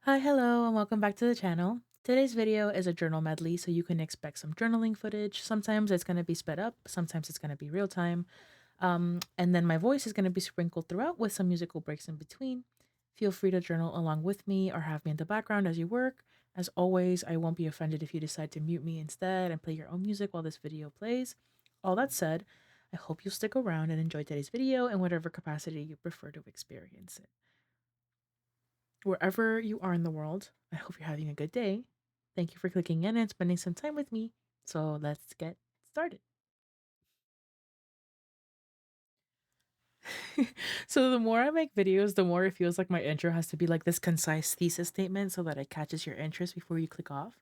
Hi, hello, and welcome back to the channel. Today's video is a journal medley, so you can expect some journaling footage. Sometimes it's going to be sped up, sometimes it's going to be real time. And then my voice is going to be sprinkled throughout with some musical breaks in between. Feel free to journal along with me or have me in the background as you work. As always, I won't be offended if you decide to mute me instead and play your own music while this video plays. All that said, I hope you'll stick around and enjoy today's video in whatever capacity you prefer to experience it. Wherever you are in the world, I hope you're having a good day. Thank you for clicking in and spending some time with me. So let's get started. So the more I make videos, the more it feels like my intro has to be like this concise thesis statement so that it catches your interest before you click off.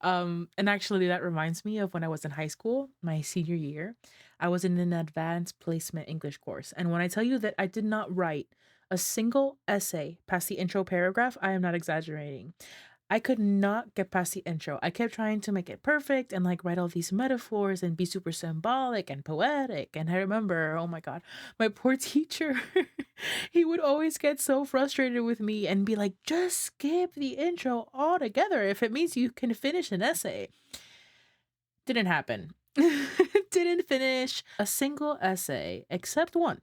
And actually that reminds me of when I was in high school, my senior year. I was in an advanced placement English course. And when I tell you that I did not write a single essay past the intro paragraph, I am not exaggerating. I could not get past the intro. I kept trying to make it perfect and like write all these metaphors and be super symbolic and poetic. And I remember, oh my God, my poor teacher, he would always get so frustrated with me and be like, just skip the intro altogether if it means you can finish an essay. Didn't happen. Didn't finish a single essay except one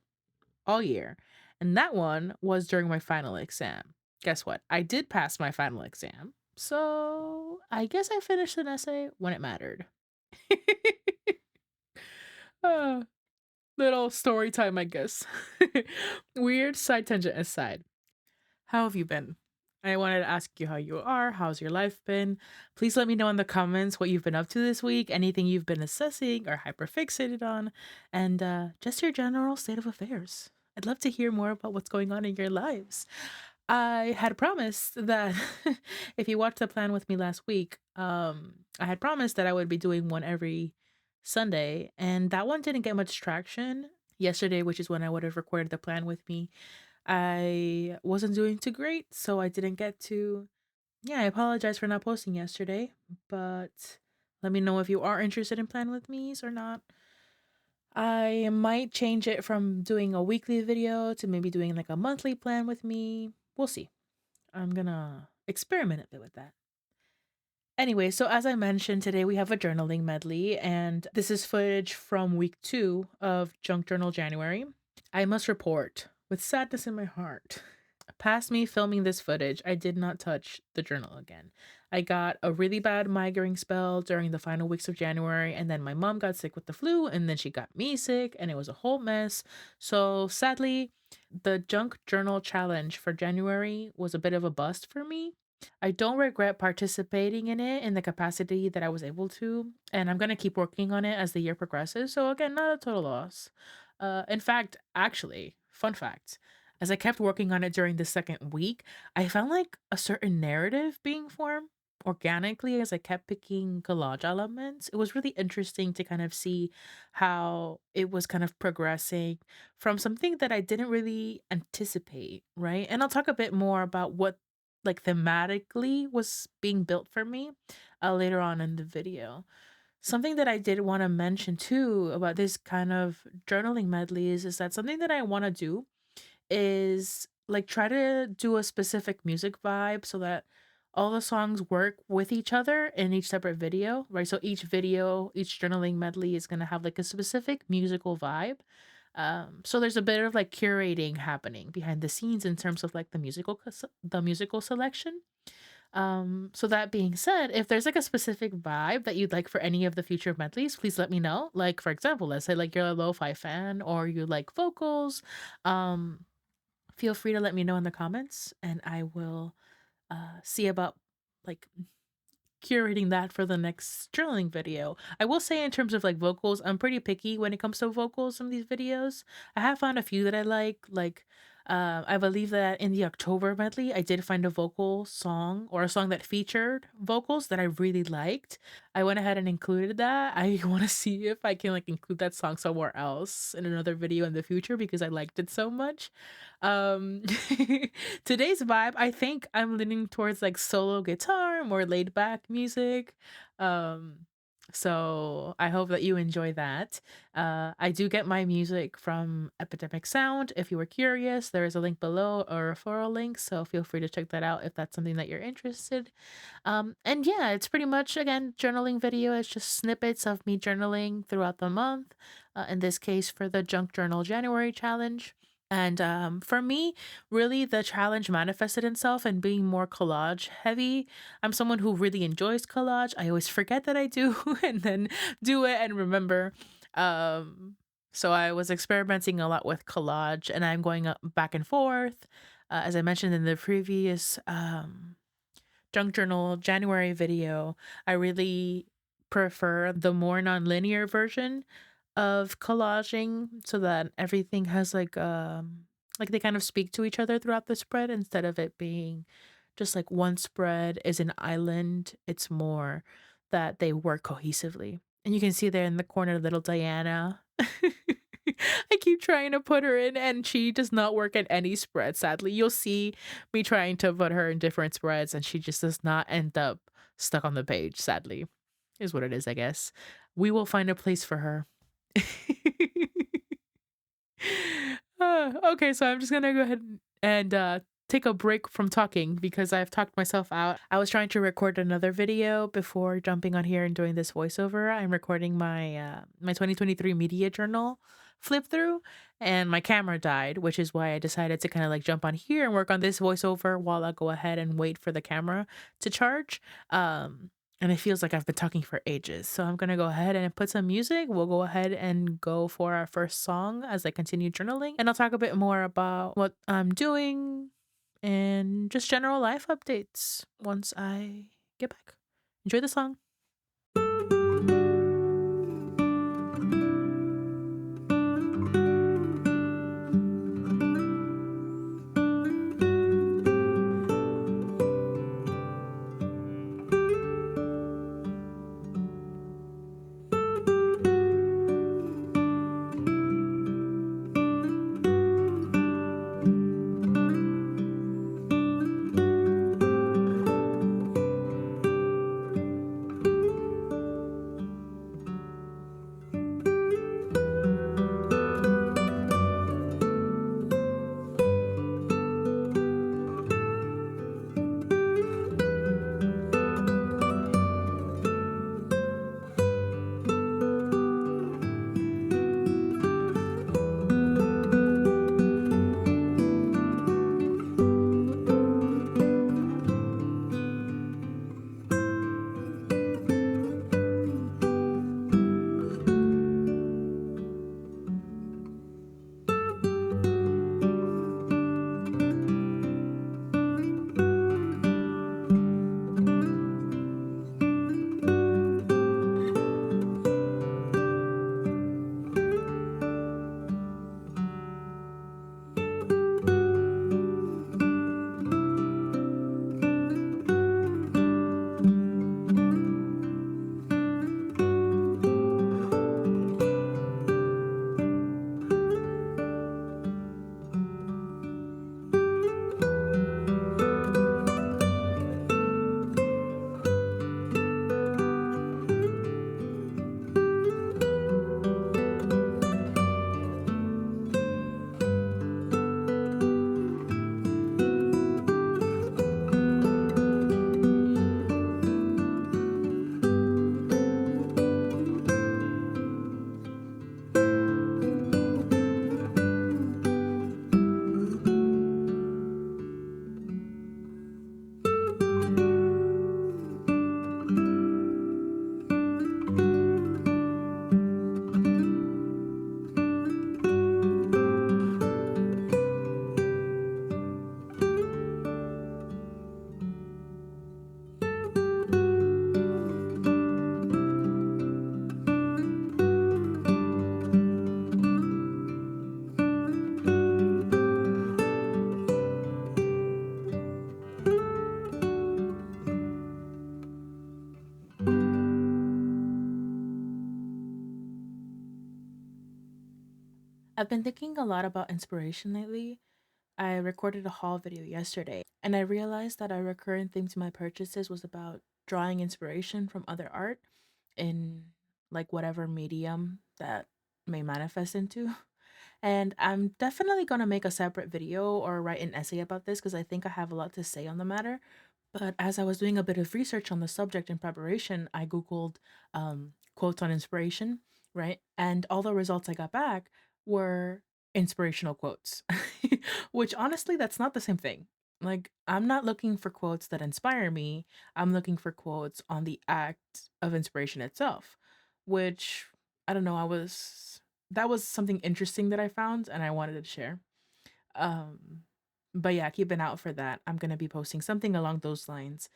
all year. And that one was during my final exam. Guess what? I did pass my final exam. So I guess I finished an essay when it mattered. uh, Little story time, I guess. Weird side tangent aside. How have you been? I wanted to ask you how you are. How's your life been? Please let me know in the comments what you've been up to this week, anything you've been assessing or hyperfixated on, and just your general state of affairs. I'd love to hear more about what's going on in your lives. I had promised that if you watched the plan with me last week, I had promised that I would be doing one every Sunday, and that one didn't get much traction yesterday, which is when I would have recorded the plan with me. I wasn't doing too great, so I didn't get to. Yeah, I apologize for not posting yesterday, but let me know if you are interested in plan with me's or not. I might change it from doing a weekly video to maybe doing like a monthly plan with me. We'll see. I'm gonna experiment a bit with that. Anyway, so as I mentioned, today we have a journaling medley, and this is footage from week 2 of Junk Journal January. I must report, with sadness in my heart, past me filming this footage, I did not touch the journal again. I got a really bad migraine spell during the final weeks of January, and then my mom got sick with the flu, and then she got me sick, and it was a whole mess. So sadly, the junk journal challenge for January was a bit of a bust for me. I don't regret participating in it in the capacity that I was able to, and I'm going to keep working on it as the year progresses. So, again, not a total loss. In fact, actually, fun fact, as I kept working on it during the second week, I found like a certain narrative being formed organically as I kept picking collage elements. It was really interesting to kind of see how it was kind of progressing from something that I didn't really anticipate, right? And I'll talk a bit more about what like thematically was being built for me later on in the video. Something that I did want to mention too about this kind of journaling medleys is that something that I want to do is like try to do a specific music vibe so that all the songs work with each other in each separate video, right? So each video, each journaling medley is going to have like a specific musical vibe. So there's a bit of like curating happening behind the scenes in terms of like the musical selection. So that being said, if there's like a specific vibe that you'd like for any of the future medleys, please let me know. Like for example, let's say like you're a lo-fi fan or you like vocals. Um, Feel free to let me know in the comments and I will see about like curating that for the next journaling video. I will say in terms of like vocals, I'm pretty picky when it comes to vocals in these videos. I have found a few that I like I believe that in the October medley, I did find a vocal song or a song that featured vocals that I really liked. I went ahead and included that. I want to see if I can like include that song somewhere else in another video in the future because I liked it so much. Um Today's vibe, I think I'm leaning towards like solo guitar, more laid back music. Um So I hope that you enjoy that. I do get my music from Epidemic Sound. If you were curious, there is a link below or a referral link. So feel free to check that out if that's something that you're interested. And yeah, it's pretty much again journaling video. It's just snippets of me journaling throughout the month. In this case, for the Junk Journal January challenge. And for me, really, the challenge manifested itself in being more collage heavy. I'm someone who really enjoys collage. I always forget that I do and then do it and remember. Um, so I was experimenting a lot with collage and I'm going back and forth. As I mentioned in the previous Junk Journal January video, I really prefer the more nonlinear version of collaging so that everything has like they kind of speak to each other throughout the spread instead of it being just like one spread is an island. It's more that they work cohesively. And you can see there in the corner little Diana. I keep trying to put her in and she does not work at any spread, sadly. You'll see me trying to put her in different spreads and she just does not end up stuck on the page, sadly. Is what it is, I guess. We will find a place for her. Okay, so I'm just gonna go ahead and take a break from talking because I've talked myself out. I was trying to record another video before jumping on here and doing this voiceover. I'm recording my 2023 media journal flip through, and my camera died, which is why I decided to kind of like jump on here and work on this voiceover while I go ahead and wait for the camera to charge. And it feels like I've been talking for ages. So I'm going to go ahead and put some music. We'll go ahead and go for our first song as I continue journaling. And I'll talk a bit more about what I'm doing and just general life updates once I get back. Enjoy the song. I've been thinking a lot about inspiration lately. I recorded a haul video yesterday, and I realized that a recurrent theme to my purchases was about drawing inspiration from other art. in like whatever medium that may manifest into. And I'm definitely going to make a separate video or write an essay about this because I think I have a lot to say on the matter. But as I was doing a bit of research on the subject in preparation, I Googled quotes on inspiration, right? And all the results I got back were inspirational quotes, which honestly, that's not the same thing. Like, I'm not looking for quotes that inspire me. I'm looking for quotes on the act of inspiration itself, which I don't know. That was something interesting that I found and I wanted to share. Um, but yeah, keep an eye out for that. I'm gonna be posting something along those lines,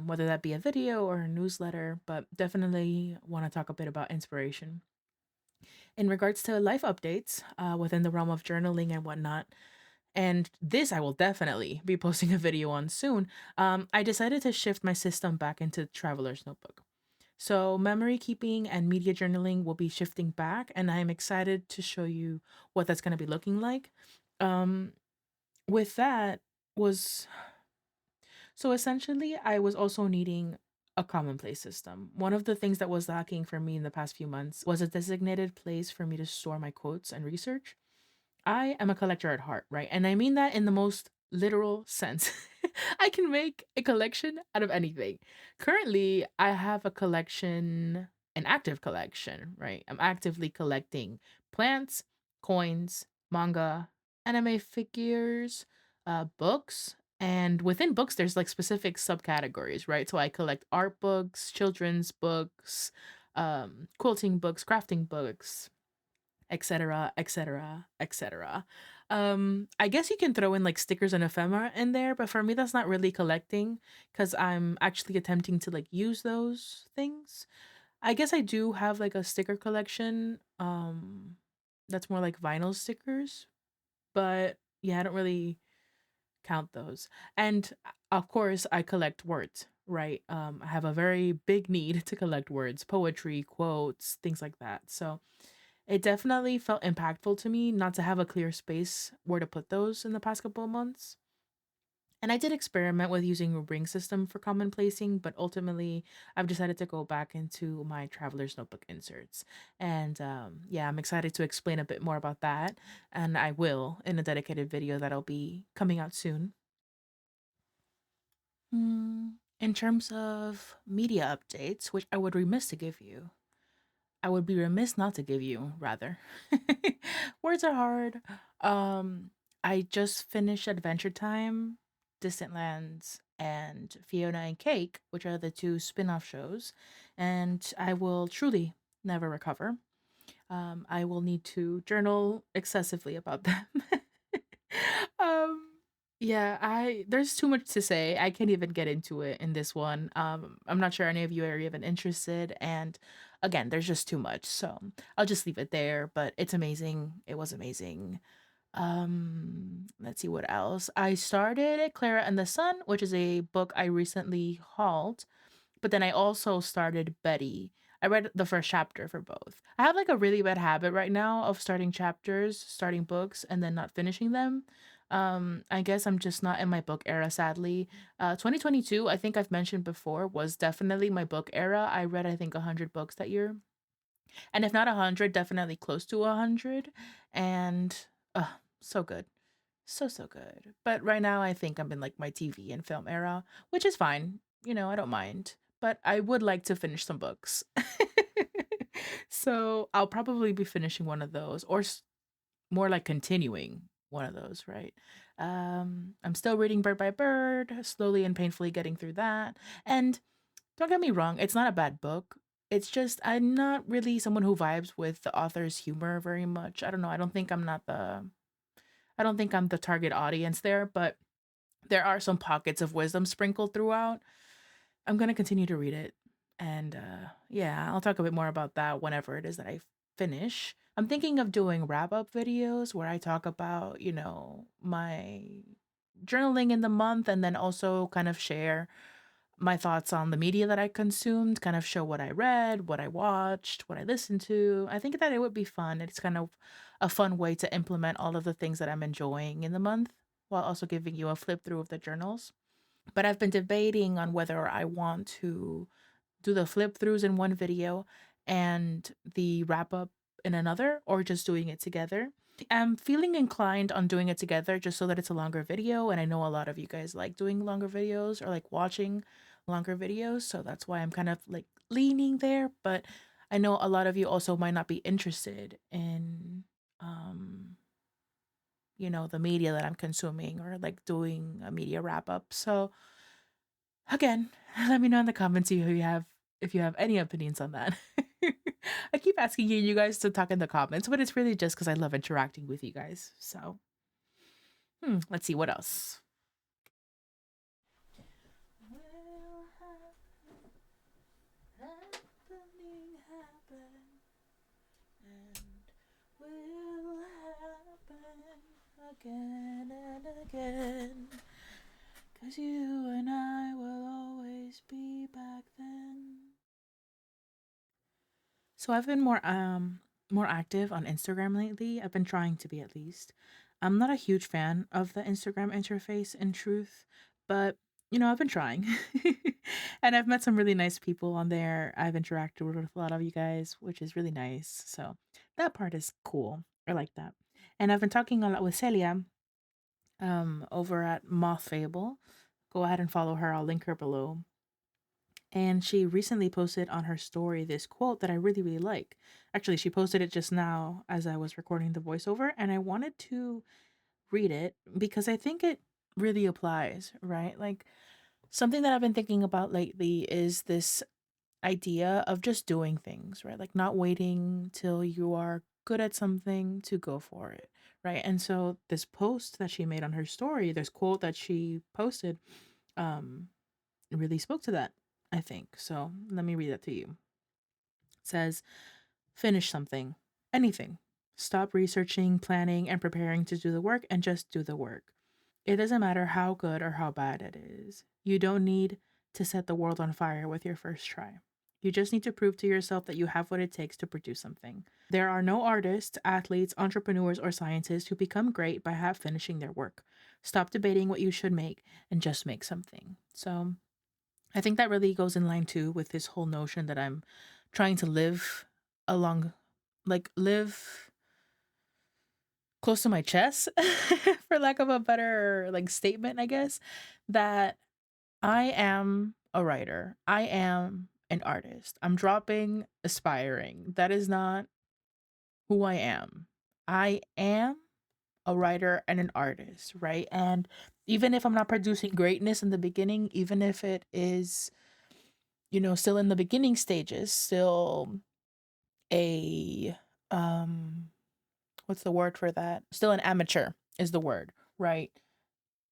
whether that be a video or a newsletter. But definitely want to talk a bit about inspiration in regards to life updates within the realm of journaling and whatnot. And this I will definitely be posting a video on soon. I decided to shift my system back into Traveler's Notebook. So, memory keeping and media journaling will be shifting back, and I'm excited to show you what that's going to be looking like. Um, with that was so essentially, I was also needing a commonplace system. One of the things that was lacking for me in the past few months was a designated place for me to store my quotes and research. I am a collector at heart, right? And I mean that in the most literal sense. I can make a collection out of anything. Currently, I have a collection, an active collection, right? I'm actively collecting plants, coins, manga, anime figures, books. And within books, there's like specific subcategories, right? So I collect art books, children's books, quilting books, crafting books, etc., etc., etc. I guess you can throw in like stickers and ephemera in there, but for me that's not really collecting cuz I'm actually attempting to like use those things. I guess I do have like a sticker collection that's more like vinyl stickers, but yeah, I don't really count those. And of course, I collect words, right? I have a very big need to collect words, poetry, quotes, things like that. So, it definitely felt impactful to me not to have a clear space where to put those in the past couple of months. And I did experiment with using a ring system for common placing, but ultimately I've decided to go back into my traveler's notebook inserts. And yeah, I'm excited to explain a bit more about that. And I will in a dedicated video that'll be coming out soon. In terms of media updates, which I would remiss to give you, I would be remiss not to give you, rather. Words are hard. I just finished Adventure Time, Distant Lands, and Fiona and Cake, which are the two spin-off shows, and I will truly never recover. I will need to journal excessively about them. um yeah, I there's too much to say. I can't even get into it in this one. I'm not sure any of you are even interested, and again, there's just too much. So, I'll just leave it there, but it's amazing. It was amazing. Let's see what else. I started Clara and the Sun, which is a book I recently hauled. But then I also started Betty. I read the first chapter for both. I have like a really bad habit right now of starting chapters, starting books, and then not finishing them. I guess I'm just not in my book era, sadly. 2022, I think I've mentioned before, was definitely my book era. I read, I think, 100 books that year. And if not 100, definitely close to 100. And so good. So good. But right now, I think I'm in like my TV and film era, which is fine. I don't mind. But I would like to finish some books. So I'll probably be finishing one of those, or more like continuing one of those, right? I'm still reading Bird by Bird, slowly and painfully getting through that. And don't get me wrong, it's not a bad book. It's just I'm not really someone who vibes with the author's humor very much. I don't know. I don't think I'm the target audience there, but there are some pockets of wisdom sprinkled throughout. I'm going to continue to read it. And yeah, I'll talk a bit more about that whenever it is that I finish. I'm thinking of doing wrap up videos where I talk about, my journaling in the month and then also kind of share my thoughts on the media that I consumed, kind of show what I read, what I watched, what I listened to. I think that it would be fun. It's kind of a fun way to implement all of the things that I'm enjoying in the month while also giving you a flip through of the journals. But I've been debating on whether I want to do the flip throughs in one video and the wrap up in another, or just doing it together. I'm feeling inclined on doing it together just so that it's a longer video. And I know a lot of you guys like doing longer videos or like watching longer videos. So that's why I'm kind of like leaning there. But I know a lot of you also might not be interested in, um, the media that I'm consuming or like doing a media wrap up. So again, let me know in the comments if you have any opinions on that. I keep asking you guys to talk in the comments, but it's really just because I love interacting with you guys. So, let's see what else. Will happening happen and will happen again and again. 'Cause you and I will always be back then. So I've been more active on Instagram lately. I've been trying to be, at least. I'm not a huge fan of the Instagram interface in truth, but I've been trying. And I've met some really nice people on there. I've interacted with a lot of you guys, which is really nice. So that part is cool. I like that. And I've been talking a lot with Celia over at Moth Fable. Go ahead and follow her. I'll link her below. And she recently posted on her story this quote that I really, really like. Actually, she posted it just now as I was recording the voiceover, and I wanted to read it because I think it really applies, right? Like, something that I've been thinking about lately is this idea of just doing things, right? Like, not waiting till you are good at something to go for it, right? And so, this post that she made on her story, this quote that she posted, um, really spoke to that, I think. So let me read that to you. It says, finish something, anything. Stop researching, planning, and preparing to do the work and just do the work. It doesn't matter how good or how bad it is. You don't need to set the world on fire with your first try. You just need to prove to yourself that you have what it takes to produce something. There are no artists, athletes, entrepreneurs, or scientists who become great by half finishing their work. Stop debating what you should make and just make something. So I think that really goes in line too with this whole notion that I'm trying to live along, like live close to my chest, for lack of a better like statement, I guess, that I am a writer. I am an artist. I'm dropping aspiring. That is not who I am. I am a writer and an artist, right? And even if I'm not producing greatness in the beginning, even if it is still in the beginning stages, still a what's the word for that? Still an amateur is the word, right?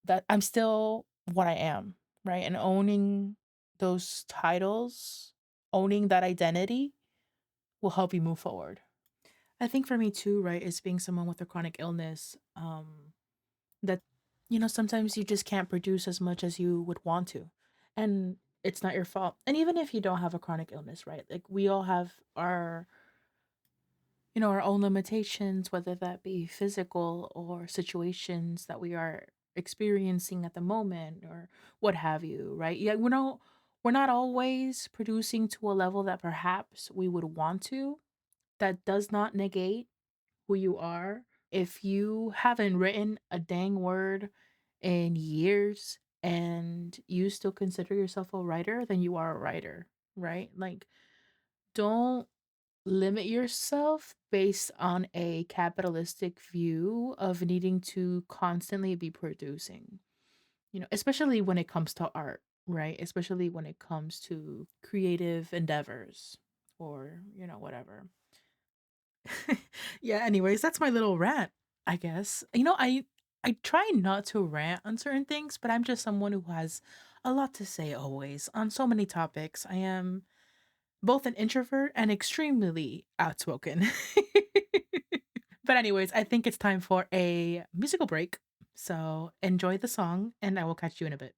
That I'm still what I am, right? And owning those titles, owning that identity will help you move forward. I think for me too, right, is being someone with a chronic illness, that sometimes you just can't produce as much as you would want to. And it's not your fault. And even if you don't have a chronic illness, right? Like we all have our own limitations, whether that be physical or situations that we are experiencing at the moment or what have you, right? Yeah, we're not always producing to a level that perhaps we would want to. That does not negate who you are. If you haven't written a dang word in years and you still consider yourself a writer, then you are a writer, right? Like, don't limit yourself based on a capitalistic view of needing to constantly be producing, especially when it comes to art, right? Especially when it comes to creative endeavors or, whatever. Yeah, anyways, that's my little rant, I guess. I try not to rant on certain things, but I'm just someone who has a lot to say always on so many topics. I am both an introvert and extremely outspoken. But anyways, I think it's time for a musical break. So enjoy the song and I will catch you in a bit.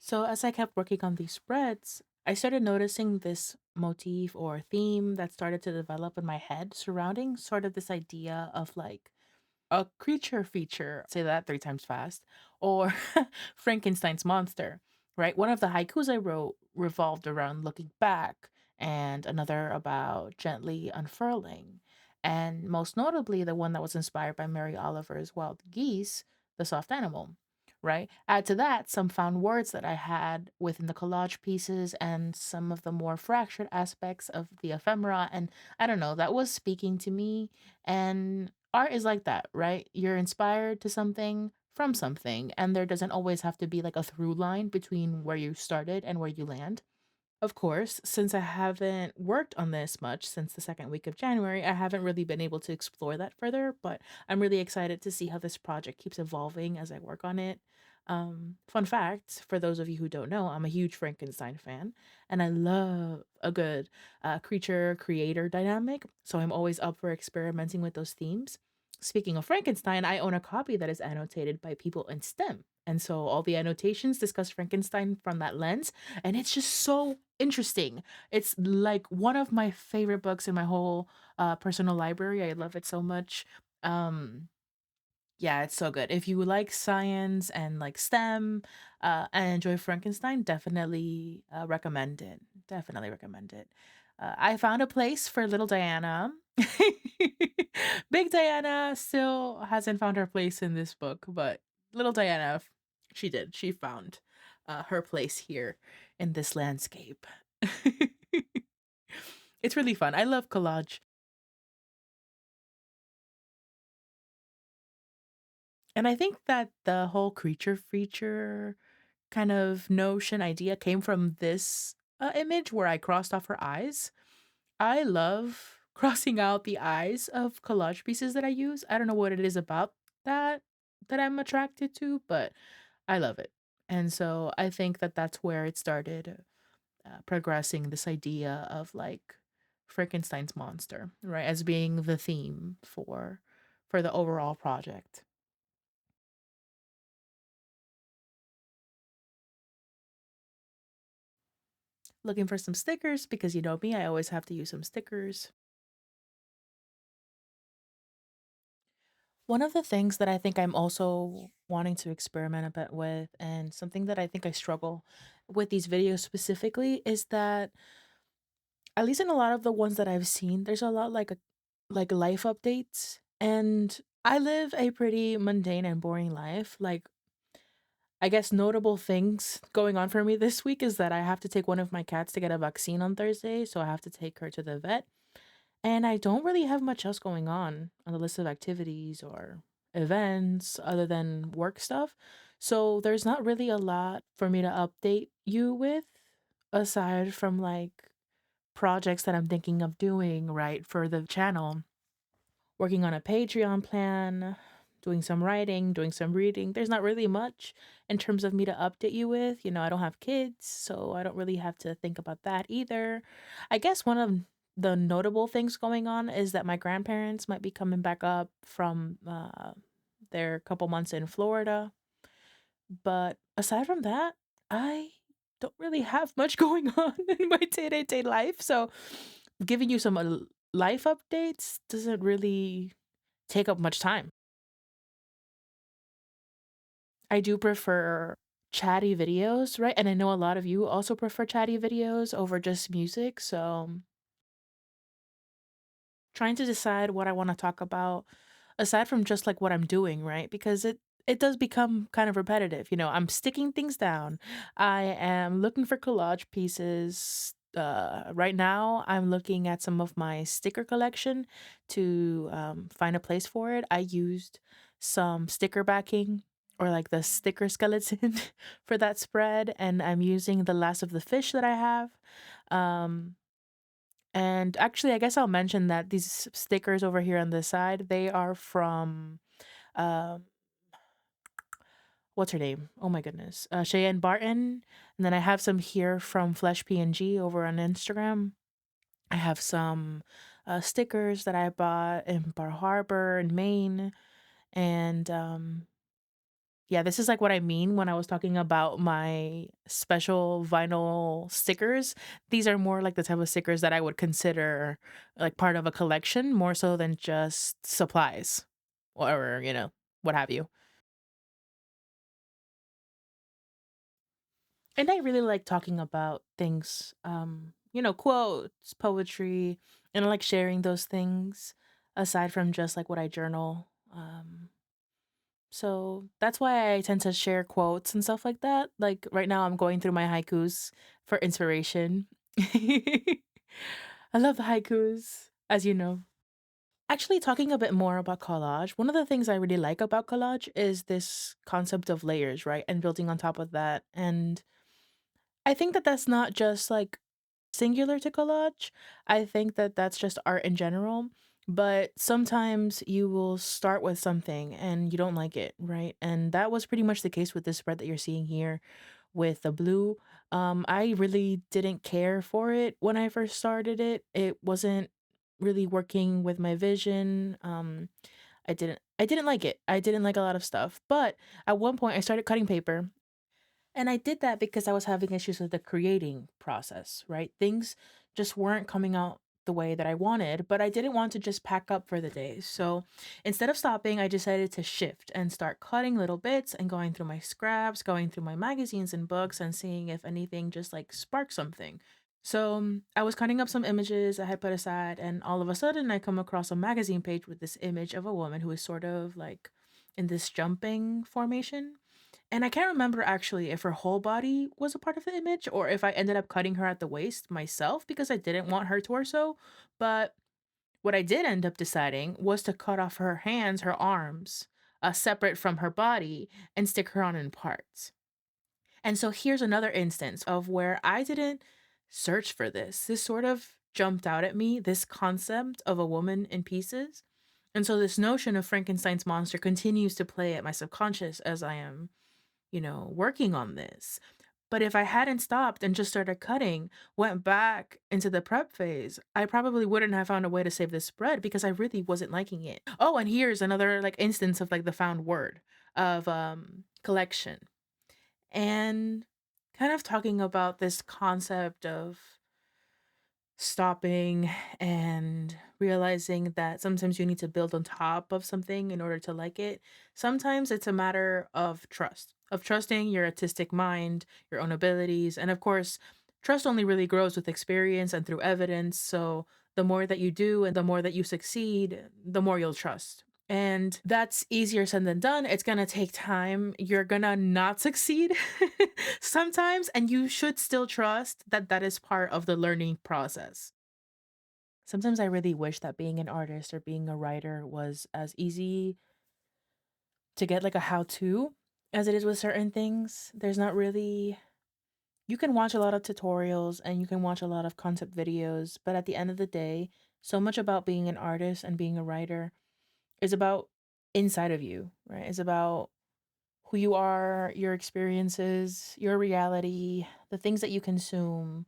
So as I kept working on these spreads, I started noticing this motif or theme that started to develop in my head surrounding sort of this idea of like a creature feature, say that 3 times fast, or Frankenstein's monster, right? One of the haikus I wrote revolved around looking back, and another about gently unfurling. And most notably, the one that was inspired by Mary Oliver's Wild Geese, the soft animal, right? Add to that some found words that I had within the collage pieces and some of the more fractured aspects of the ephemera. And I don't know, that was speaking to me. And art is like that, right? You're inspired to something from something, and there doesn't always have to be like a through line between where you started and where you land. Of course, since I haven't worked on this much since the second week of January, I haven't really been able to explore that further, but I'm really excited to see how this project keeps evolving as I work on it. Fun fact for those of you who don't know, I'm a huge Frankenstein fan and I love a good creature creator dynamic. So I'm always up for experimenting with those themes. Speaking of Frankenstein, I own a copy that is annotated by people in STEM. And so all the annotations discuss Frankenstein from that lens, and it's just so interesting. It's like one of my favorite books in my whole personal library. I love it so much. Um, yeah, it's so good. If you like science and like STEM and enjoy Frankenstein, definitely recommend it. Definitely recommend it. I found a place for little Diana. Big Diana still hasn't found her place in this book, but little Diana, she did. She found her place here in this landscape. It's really fun. I love collage. And I think that the whole creature feature kind of notion idea came from this image where I crossed off her eyes. I love crossing out the eyes of collage pieces that I use. I don't know what it is about that that I'm attracted to, but I love it. And so I think that that's where it started progressing this idea of like Frankenstein's monster, right, as being the theme for the overall project. Looking for some stickers because you know me, I always have to use some stickers. One of the things that I think I'm also wanting to experiment a bit with, and something that I think I struggle with these videos specifically, is that at least in a lot of the ones that I've seen, there's a lot like life updates. And I live a pretty mundane and boring life. Like I guess notable things going on for me this week is that I have to take one of my cats to get a vaccine on Thursday, so I have to take her to the vet. And I don't really have much else going on the list of activities or events other than work stuff. So there's not really a lot for me to update you with aside from like projects that I'm thinking of doing, right, for the channel. Working on a Patreon plan, doing some writing, doing some reading. There's not really much in terms of me to update you with. You know, I don't have kids, so I don't really have to think about that either. I guess one of the notable things going on is that my grandparents might be coming back up from their couple months in Florida. But aside from that, I don't really have much going on in my day-to-day life. So giving you some life updates doesn't really take up much time. I do prefer chatty videos, right? And I know a lot of you also prefer chatty videos over just music. So trying to decide what I wanna talk about aside from just, like, what I'm doing, right? Because it does become kind of repetitive, I'm sticking things down. I am looking for collage pieces. Right now, I'm looking at some of my sticker collection to, find a place for it. I used some sticker backing or, like, the sticker skeleton for that spread, and I'm using the last of the fish that I have. Um and actually, I guess I'll mention that these stickers over here on this side, they are from, um, what's her name? Oh my goodness. Cheyenne Barton. And then I have some here from Flesh PNG over on Instagram. I have some stickers that I bought in Bar Harbor in Maine. And yeah, this is like what I mean when I was talking about my special vinyl stickers. These are more like the type of stickers that I would consider like part of a collection more so than just supplies or, what have you. And I really like talking about things, quotes, poetry, and I like sharing those things aside from just like what I journal. So that's why I tend to share quotes and stuff like that. Like right now, I'm going through my haikus for inspiration. I love the haikus, as you know. Actually, talking a bit more about collage, one of the things I really like about collage is this concept of layers, right? And building on top of that. And I think that that's not just like singular to collage. I think that that's just art in general. But sometimes you will start with something and you don't like it, right? And that was pretty much the case with this spread that you're seeing here with the blue. I really didn't care for it when I first started it. It wasn't really working with my vision. I didn't like it. I didn't like a lot of stuff. But at one point I started cutting paper and I did that because I was having issues with the creating process, right? Things just weren't coming out the way that I wanted, but I didn't want to just pack up for the day. So instead of stopping, I decided to shift and start cutting little bits and going through my scraps, going through my magazines and books and seeing if anything just like sparked something. So I was cutting up some images I had put aside, and all of a sudden, I come across a magazine page with this image of a woman who is sort of like in this jumping formation, and I can't remember actually if her whole body was a part of the image or if I ended up cutting her at the waist myself because I didn't want her torso. But what I did end up deciding was to cut off her hands, her arms, separate from her body, and stick her on in parts. And so here's another instance of where I didn't search for this. This sort of jumped out at me, this concept of a woman in pieces. And so this notion of Frankenstein's monster continues to play at my subconscious as I am working on this. But if I hadn't stopped and just started cutting, went back into the prep phase, I probably wouldn't have found a way to save this spread because I really wasn't liking it. Oh, and here's another like instance of like the found word of collection. And kind of talking about this concept of stopping and realizing that sometimes you need to build on top of something in order to like it. Sometimes it's a matter of trust, of trusting your artistic mind, your own abilities. And of course, trust only really grows with experience and through evidence. So the more that you do and the more that you succeed, the more you'll trust. And that's easier said than done. It's gonna take time. You're gonna not succeed sometimes, and you should still trust that that is part of the learning process. Sometimes I really wish that being an artist or being a writer was as easy to get like a how to as it is with certain things. There's not really, you can watch a lot of tutorials and you can watch a lot of concept videos, but at the end of the day, so much about being an artist and being a writer is about inside of you, right? It's about who you are, your experiences, your reality, the things that you consume,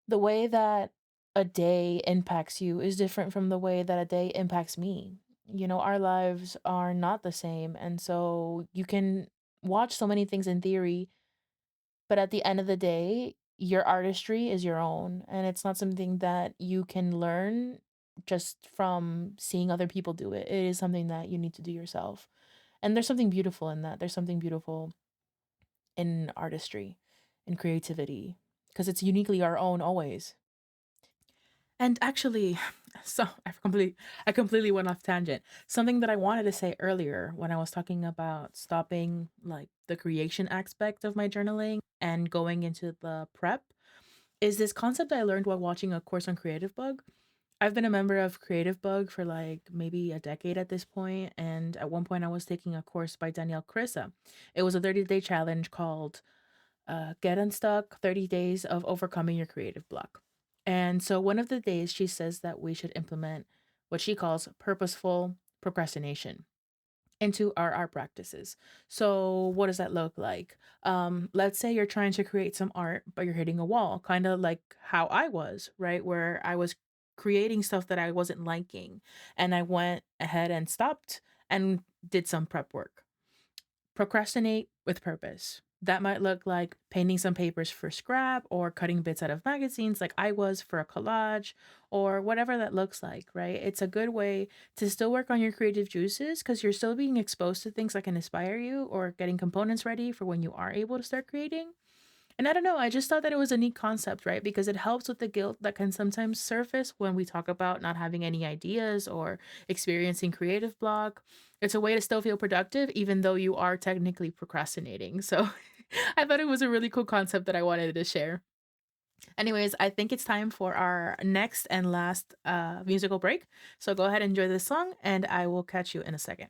the way that a day impacts you is different from the way that a day impacts me. Our lives are not the same. And so you can watch so many things in theory, but at the end of the day, your artistry is your own. And it's not something that you can learn just from seeing other people do it. It is something that you need to do yourself. And there's something beautiful in that. There's something beautiful in artistry and creativity because it's uniquely our own always. And actually, so I completely went off tangent. Something that I wanted to say earlier when I was talking about stopping like the creation aspect of my journaling and going into the prep is this concept I learned while watching a course on Creative Bug. I've been a member of Creative Bug for like maybe a decade at this point, and at one point I was taking a course by Danielle Carissa. It was a 30-day challenge called Get Unstuck 30 Days of Overcoming Your Creative Block. And so, one of the days she says that we should implement what she calls purposeful procrastination into our art practices. So, what does that look like? Let's say you're trying to create some art, but you're hitting a wall, kind of like how I was, right? Where I was creating stuff that I wasn't liking, and I went ahead and stopped and did some prep work. Procrastinate with purpose. That might look like painting some papers for scrap or cutting bits out of magazines like I was for a collage or whatever that looks like, right? It's a good way to still work on your creative juices because you're still being exposed to things that can inspire you or getting components ready for when you are able to start creating. And I don't know, I just thought that it was a neat concept, right? Because it helps with the guilt that can sometimes surface when we talk about not having any ideas or experiencing creative block. It's a way to still feel productive, even though you are technically procrastinating. So I thought it was a really cool concept that I wanted to share. Anyways, I think it's time for our next and last musical break. So go ahead and enjoy this song, and I will catch you in a second.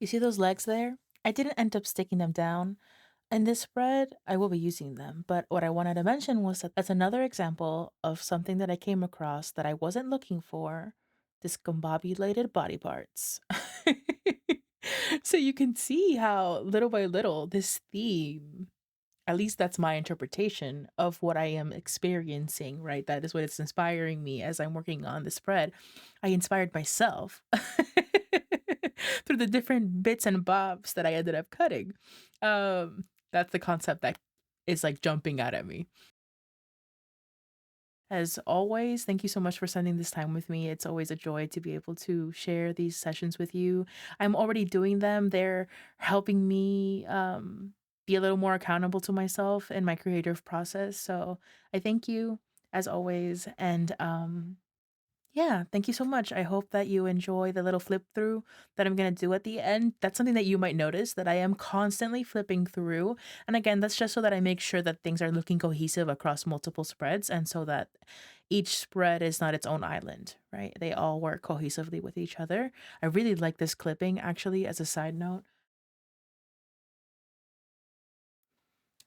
You see those legs there? I didn't end up sticking them down. In this spread, I will be using them, but what I wanted to mention was that that's another example of something that I came across that I wasn't looking for, discombobulated body parts. So you can see how little by little this theme, at least that's my interpretation of what I am experiencing, right? That is what it's inspiring me as I'm working on the spread. I inspired myself through the different bits and bobs that I ended up cutting. That's the concept that is like jumping out at me. As always, thank you so much for spending this time with me. It's always a joy to be able to share these sessions with you. I'm already doing them. They're helping me be a little more accountable to myself in my creative process. So I thank you as always. And yeah, thank you so much. I hope that you enjoy the little flip through that I'm going to do at the end. That's something that you might notice that I am constantly flipping through. And again, that's just so that I make sure that things are looking cohesive across multiple spreads and so that each spread is not its own island, right? They all work cohesively with each other. I really like this clipping actually as a side note.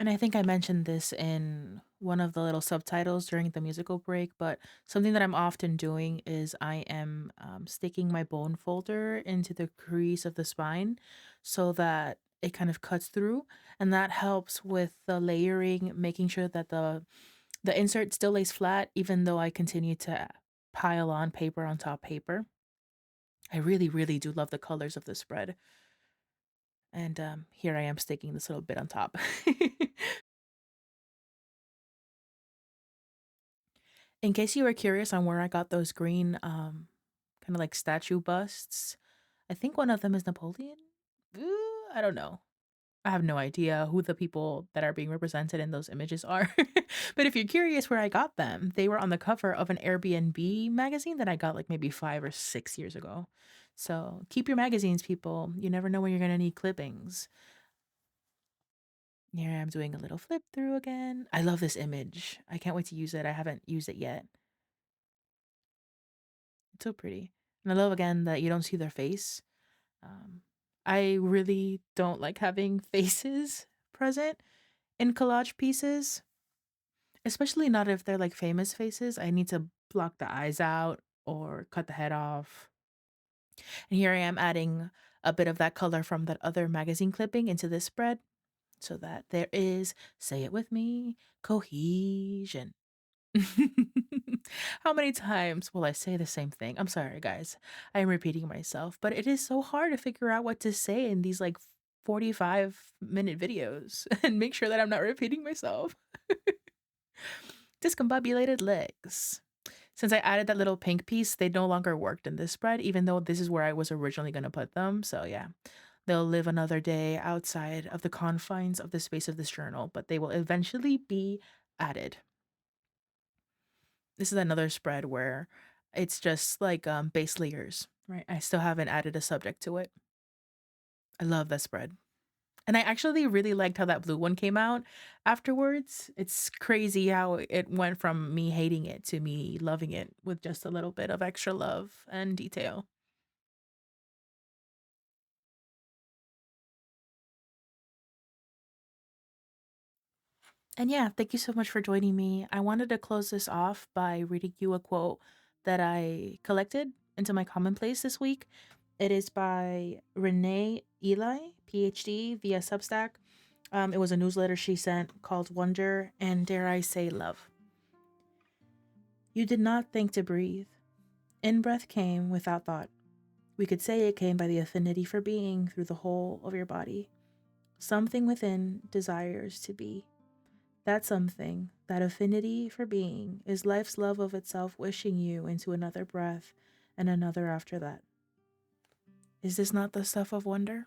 And I think I mentioned this in one of the little subtitles during the musical break, but something that I'm often doing is I am sticking my bone folder into the crease of the spine so that it kind of cuts through, and that helps with the layering, making sure that the insert still lays flat even though I continue to pile on paper on top paper. I really, really do love the colors of the spread. And here I am sticking this little bit on top. In case you were curious on where I got those green, kind of like statue busts, I think one of them is Napoleon. I don't know. I have no idea who the people that are being represented in those images are. But if you're curious where I got them, they were on the cover of an Airbnb magazine that I got like maybe 5 or 6 years ago. So keep your magazines, people. You never know when you're going to need clippings. Here I'm doing a little flip through again. I love this image. I can't wait to use it. I haven't used it yet. It's so pretty. And I love again that you don't see their face. Um, I really don't like having faces present in collage pieces, especially not if they're like famous faces. I need to block the eyes out or cut the head off. And here I am adding a bit of that color from that other magazine clipping into this spread so that there is, say it with me, cohesion. How many times will I say the same thing? I'm sorry, guys. I am repeating myself, but it is so hard to figure out what to say in these like 45-minute videos and make sure that I'm not repeating myself. Discombobulated legs. Since I added that little pink piece, they no longer worked in this spread, even though this is where I was originally going to put them. So, yeah, they'll live another day outside of the confines of the space of this journal, but they will eventually be added. This is another spread where it's just like base layers, right? I still haven't added a subject to it. I love that spread. And I actually really liked how that blue one came out afterwards. It's crazy how it went from me hating it to me loving it with just a little bit of extra love and detail. And yeah, thank you so much for joining me. I wanted to close this off by reading you a quote that I collected into my commonplace this week. It is by Renee Eli, PhD, via Substack. It was a newsletter she sent called Wonder and Dare I Say Love. You did not think to breathe. In breath came without thought. We could say it came by the affinity for being through the whole of your body. Something within desires to be. That something, that affinity for being, is life's love of itself wishing you into another breath and another after that. Is this not the stuff of wonder?